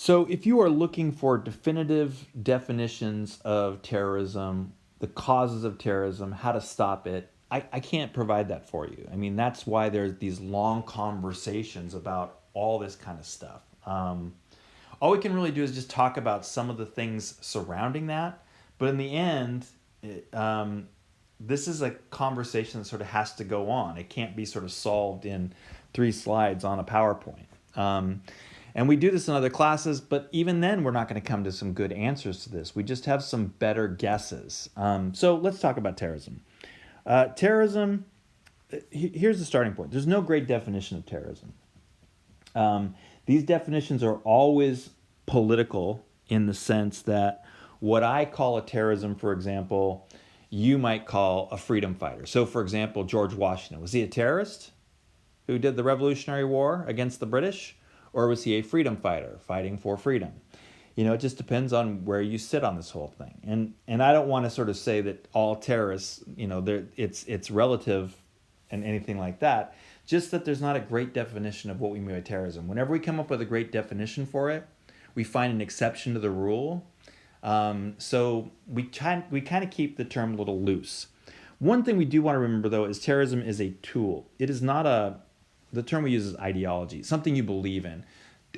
So, if you are looking for definitive definitions of terrorism, the causes of terrorism, how to stop it, I can't provide that for you. I mean, that's why there's these long conversations about all this kind of stuff. All we can really do is just talk about some of the things surrounding that. But in the end, this is a conversation that sort of has to go on. It can't be sort of solved in 3 slides on a PowerPoint. And we do this in other classes, but even then, we're not going to come to some good answers to this. We just have some better guesses. So let's talk about terrorism. Terrorism, here's the starting point. There's no great definition of terrorism. These definitions are always political in the sense that what I call a terrorism, for example, you might call a freedom fighter. So, for example, George Washington, was he a terrorist who did the Revolutionary War against the British? Or was he a freedom fighter fighting for freedom? It just depends on where you sit on this whole thing. And I don't want to sort of say that all terrorists, it's relative and anything like that. Just that there's not a great definition of what we mean by terrorism. Whenever we come up with a great definition for it, we find an exception to the rule. So we kind of keep the term a little loose. One thing we do want to remember, though, is terrorism is a tool. It is not the term we use is ideology, something you believe in.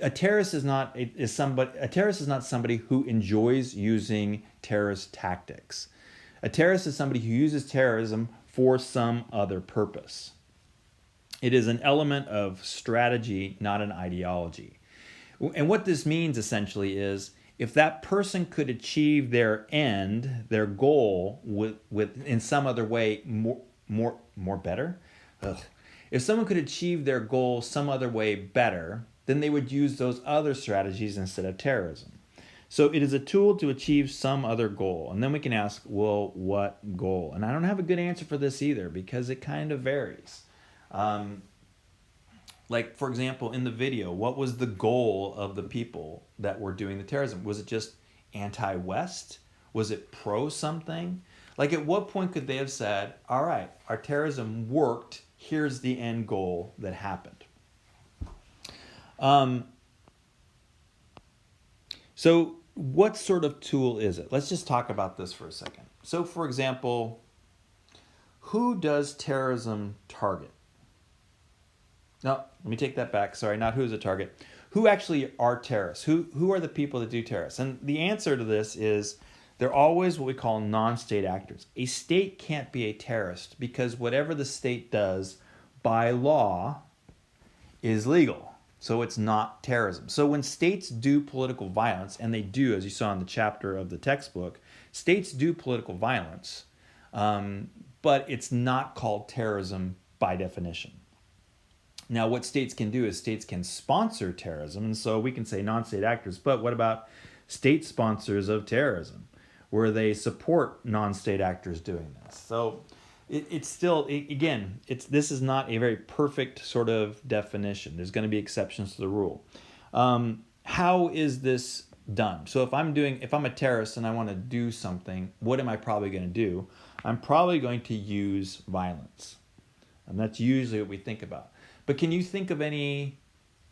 A terrorist is not somebody who enjoys using terrorist tactics. A terrorist is somebody who uses terrorism for some other purpose. It is an element of strategy, not an ideology. And what this means essentially is if that person could achieve their end, their goal with in some other way more better. If someone could achieve their goal some other way better, then they would use those other strategies instead of terrorism. So it is a tool to achieve some other goal. And then we can ask, well, what goal? And I don't have a good answer for this either because it kind of varies. Like, for example, in the video, what was the goal of the people that were doing the terrorism? Was it just anti-West? Was it pro something? Like, at what point could they have said, all right, our terrorism worked, here's the end goal that happened? So what sort of tool is it? Let's just talk about this for a second. So, for example, who does terrorism target? No, let me take that back. Sorry, not who's a target. Who actually are terrorists? Who are the people that do terrorists? And the answer to this is they're always what we call non-state actors. A state can't be a terrorist because whatever the state does by law is legal. So it's not terrorism. So when states do political violence, and they do, as you saw in the chapter of the textbook, states do political violence, but it's not called terrorism by definition. Now, what states can do is states can sponsor terrorism, and so we can say non-state actors, but what about state sponsors of terrorism, where they support non-state actors doing this? So it's still, again, this is not a very perfect sort of definition. There's going to be exceptions to the rule. How is this done? So if I'm a terrorist and I want to do something, what am I probably going to do? I'm probably going to use violence. And that's usually what we think about. But can you think of any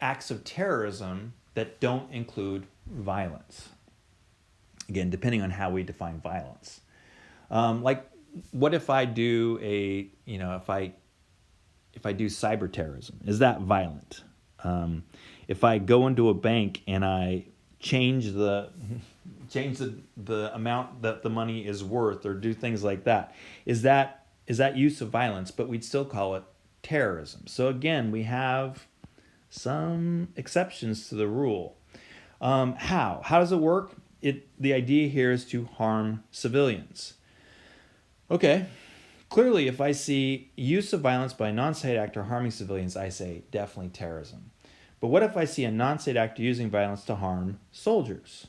acts of terrorism that don't include violence? Again, depending on how we define violence. Like, what if I do if I do cyber terrorism? Is that violent? If I go into a bank and I change the amount that the money is worth, or do things like that, is that use of violence? But we'd still call it terrorism. So again, we have some exceptions to the rule. How does it work? The idea here is to harm civilians. Okay, clearly if I see use of violence by a non-state actor harming civilians, I say definitely terrorism. But what if I see a non-state actor using violence to harm soldiers?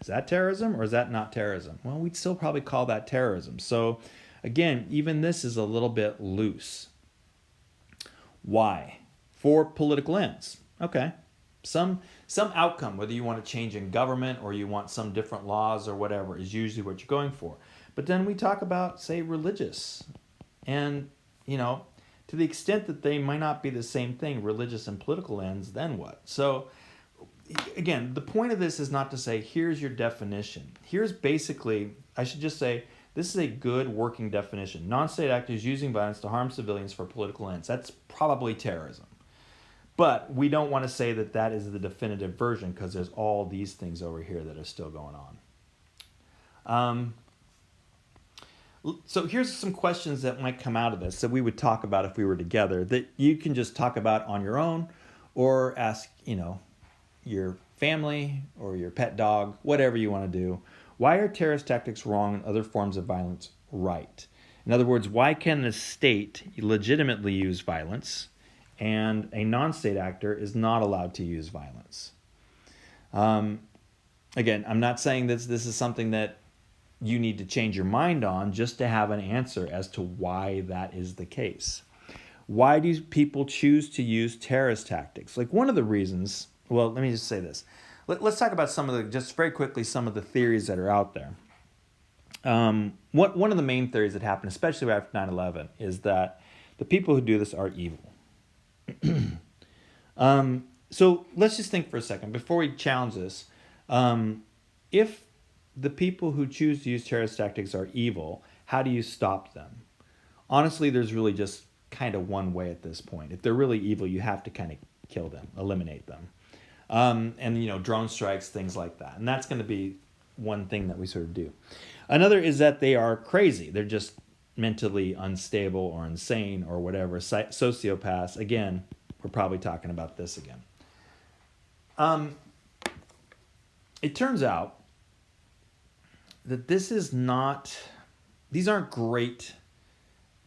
Is that terrorism or is that not terrorism? Well, we'd still probably call that terrorism. So again, even this is a little bit loose. Why? For political ends. Okay. Some outcome, whether you want to change in government or you want some different laws or whatever, is usually what you're going for. But then we talk about, say, religious. And, to the extent that they might not be the same thing, religious and political ends, then what? So again, the point of this is not to say, here's your definition. Here's basically, I should just say, this is a good working definition. Non-state actors using violence to harm civilians for political ends. That's probably terrorism. But we don't want to say that that is the definitive version, because there's all these things over here that are still going on. So here's some questions that might come out of this that we would talk about if we were together, that you can just talk about on your own, or ask, your family or your pet dog, whatever you want to do. Why are terrorist tactics wrong and other forms of violence right? In other words, why can the state legitimately use violence and a non-state actor is not allowed to use violence? Again, I'm not saying this is something that you need to change your mind on just to have an answer as to why that is the case. Why do people choose to use terrorist tactics? Like, one of the reasons, well, let me just say this. Let's talk about just very quickly, some of the theories that are out there. One of the main theories that happened, especially after 9/11, is that the people who do this are evil. So let's just think for a second, before we challenge this. If the people who choose to use terrorist tactics are evil, how do you stop them? Honestly, there's really just kind of one way at this point. If they're really evil, you have to kind of kill them, eliminate them. And drone strikes, things like that. And that's going to be one thing that we sort of do. Another is that they are crazy. They're just mentally unstable or insane or whatever. Sociopaths. Again, we're probably talking about this again. It turns out that these aren't great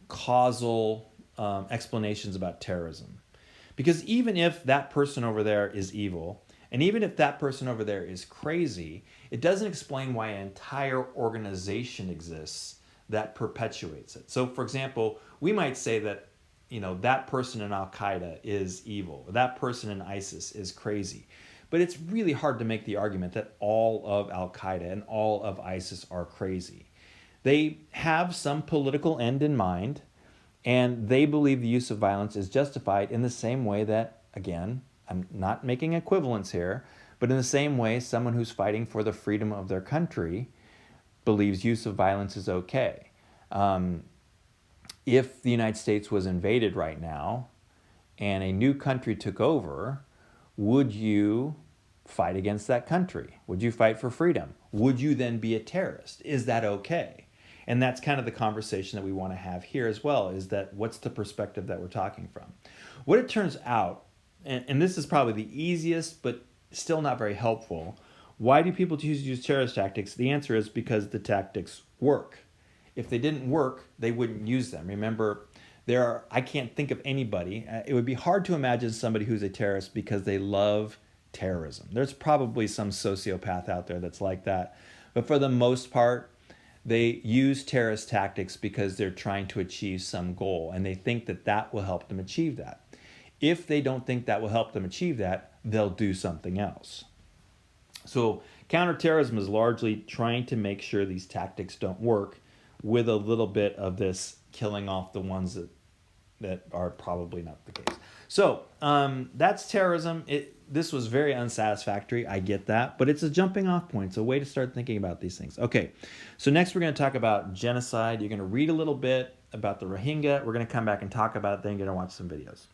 causal explanations about terrorism. Because even if that person over there is evil, and even if that person over there is crazy, it doesn't explain why an entire organization exists that perpetuates it. So, for example, we might say that, that person in Al-Qaeda is evil, or that person in ISIS is crazy. But it's really hard to make the argument that all of Al-Qaeda and all of ISIS are crazy. They have some political end in mind, and they believe the use of violence is justified in the same way that, again, I'm not making equivalence here, but in the same way someone who's fighting for the freedom of their country believes use of violence is okay. If the United States was invaded right now and a new country took over, would you fight against that country? Would you fight for freedom? Would you then be a terrorist? Is that okay? And that's kind of the conversation that we want to have here as well, is that what's the perspective that we're talking from? What it turns out, and this is probably the easiest but still not very helpful, why do people choose to use terrorist tactics? The answer is because the tactics work. If they didn't work, they wouldn't use them. Remember, I can't think of anybody, it would be hard to imagine somebody who's a terrorist because they love terrorism. There's probably some sociopath out there that's like that. But for the most part, they use terrorist tactics because they're trying to achieve some goal, and they think that that will help them achieve that. If they don't think that will help them achieve that, they'll do something else. So counterterrorism is largely trying to make sure these tactics don't work, with a little bit of this killing off the ones that are probably not the case. So that's terrorism. This was very unsatisfactory. I get that. But it's a jumping off point. It's a way to start thinking about these things. Okay, so next we're going to talk about genocide. You're going to read a little bit about the Rohingya. We're going to come back and talk about it. Then you're going to watch some videos.